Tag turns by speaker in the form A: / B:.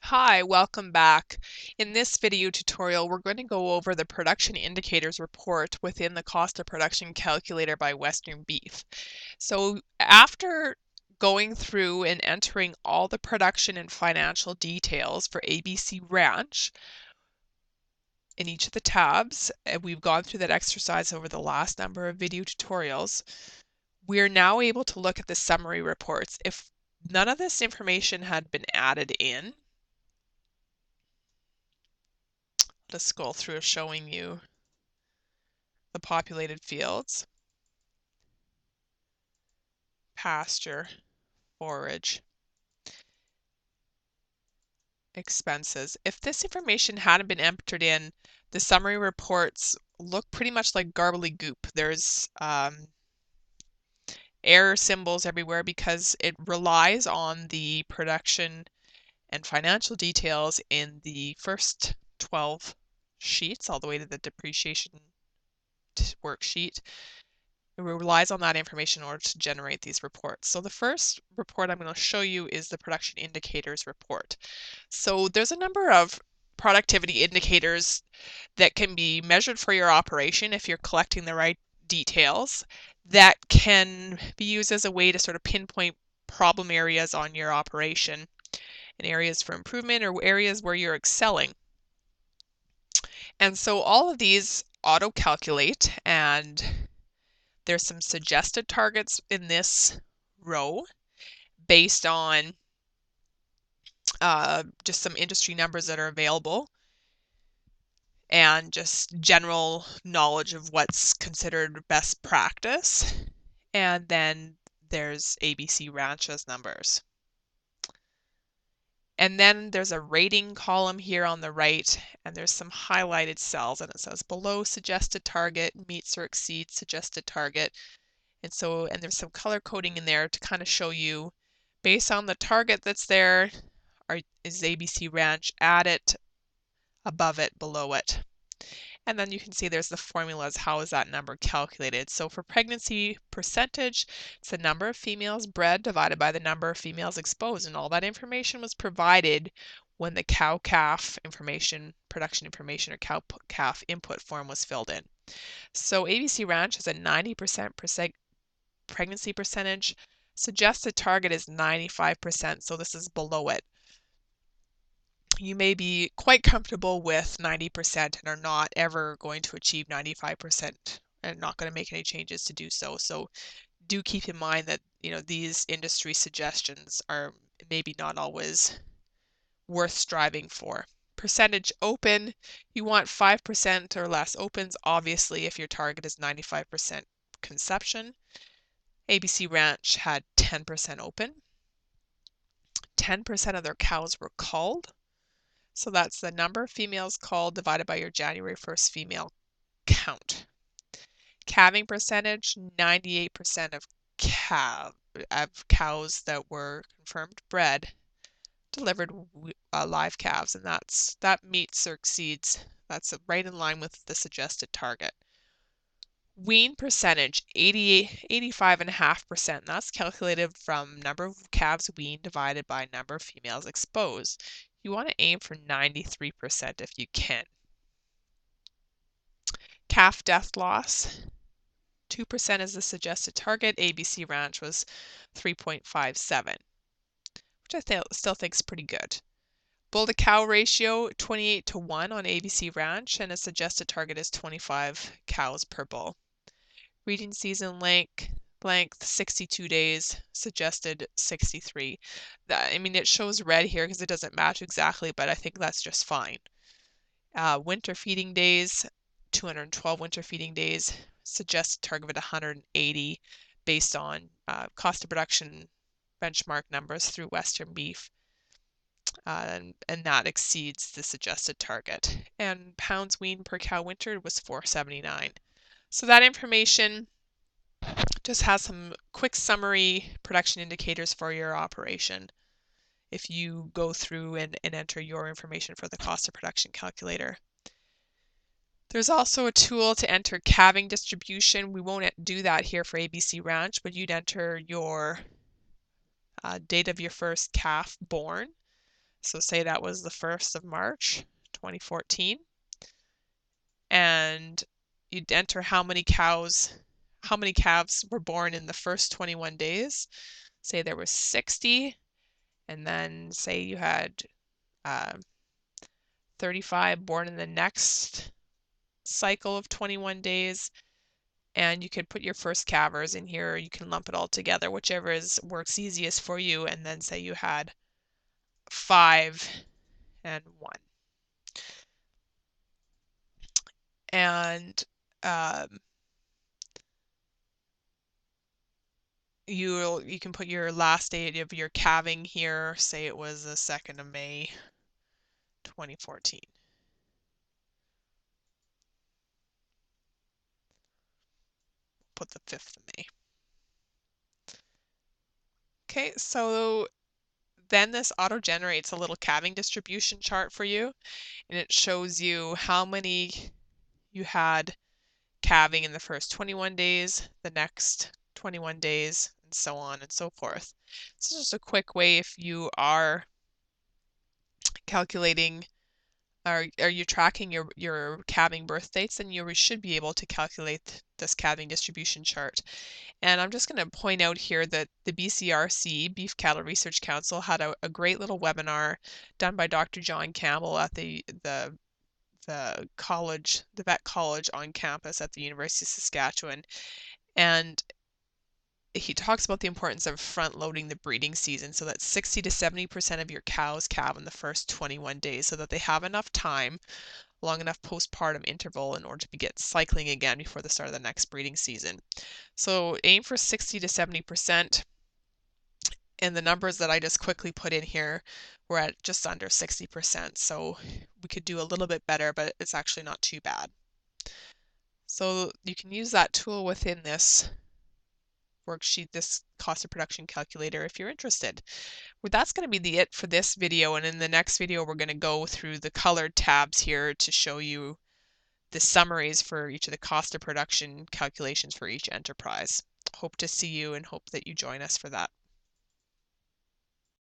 A: Hi, welcome back. In this video tutorial, we're going to go over the production indicators report within the cost of production calculator by Western Beef. So after going through and entering all the production and financial details for ABC Ranch in each of the tabs, and we've gone through that exercise over the last number of video tutorials, we're now able to look at the summary reports. If none of this information had been added in, just scroll through showing you the populated fields, pasture, forage, expenses. If this information hadn't been entered in, the summary reports look pretty much like gobbledygook. There's error symbols everywhere because it relies on the production and financial details in the first 12 sheets all the way to the depreciation worksheet. It relies on that information in order to generate these reports. So the first report I'm going to show you is the production indicators report. So there's a number of productivity indicators that can be measured for your operation if you're collecting the right details that can be used as a way to sort of pinpoint problem areas on your operation and areas for improvement or areas where you're excelling. And so all of these auto-calculate, and there's some suggested targets in this row based on just some industry numbers that are available and just general knowledge of what's considered best practice. And then there's ABC Ranch's numbers. And then there's a rating column here on the right, and there's some highlighted cells, and it says below suggested target, meets or exceeds suggested target. And there's some color coding in there to kind of show you, based on the target that's there, is ABC Ranch at it, above it, below it. And then you can see there's the formulas. How is that number calculated? So for pregnancy percentage, it's the number of females bred divided by the number of females exposed. And all that information was provided when the cow-calf information, production information, or cow-calf input form was filled in. So ABC Ranch has a 90% pregnancy percentage. Suggested target is 95%, so this is below it. You may be quite comfortable with 90% and are not ever going to achieve 95% and not going to make any changes to do so. So do keep in mind that, these industry suggestions are maybe not always worth striving for. Percentage open, you want 5% or less opens, obviously, if your target is 95% conception. ABC Ranch had 10% open. 10% of their cows were culled. So that's the number of females culled divided by your January 1st female count. Calving percentage, 98% of cows that were confirmed bred delivered live calves, and that meets or exceeds, that's right in line with the suggested target. Wean percentage, 85.5%. That's calculated from number of calves weaned divided by number of females exposed. You want to aim for 93% if you can. Calf death loss, 2% is the suggested target. ABC Ranch was 3.57, which I still think is pretty good. Bull to cow ratio, 28:1 on ABC Ranch, and a suggested target is 25 cows per bull. Breeding season length 62 days, suggested 63. It shows red here because it doesn't match exactly, but I think that's just fine. Winter feeding days, 212 winter feeding days, suggested target of 180 based on cost of production benchmark numbers through Western Beef. And that exceeds the suggested target. And pounds weaned per cow wintered was 479. So that information just has some quick summary production indicators for your operation if you go through and enter your information for the cost of production calculator. There's also a tool to enter calving distribution. We won't do that here for ABC Ranch, but you'd enter your date of your first calf born, So say that was the 1st of March, 2014, and you'd enter how many calves were born in the first 21 days. Say there was 60, and then say you had 35 born in the next cycle of 21 days. And you could put your first calvers in here, or you can lump it all together, whichever works easiest for you, and then say you had 5 and 1. And you can put your last date of your calving here, say it was the 2nd of May, 2014. Put the 5th of May. Okay, so then this auto-generates a little calving distribution chart for you, and it shows you how many you had calving in the first 21 days, the next 21 days, and so on and so forth. This is just a quick way if you are calculating or you're tracking your calving birth dates, then you should be able to calculate this calving distribution chart. And I'm just going to point out here that the BCRC, Beef Cattle Research Council, had a great little webinar done by Dr. John Campbell at the college, the vet college on campus at the University of Saskatchewan. And he talks about the importance of front-loading the breeding season so that 60 to 70% of your cows calve in the first 21 days so that they have enough time, long enough postpartum interval in order to get cycling again before the start of the next breeding season. So aim for 60 to 70%, and the numbers that I just quickly put in here were at just under 60%. So we could do a little bit better, but it's actually not too bad. So you can use that tool within this worksheet, this cost of production calculator, if you're interested. Well, that's going to be it for this video, and in the next video we're going to go through the colored tabs here to show you the summaries for each of the cost of production calculations for each enterprise. Hope to see you and hope that you join us for that.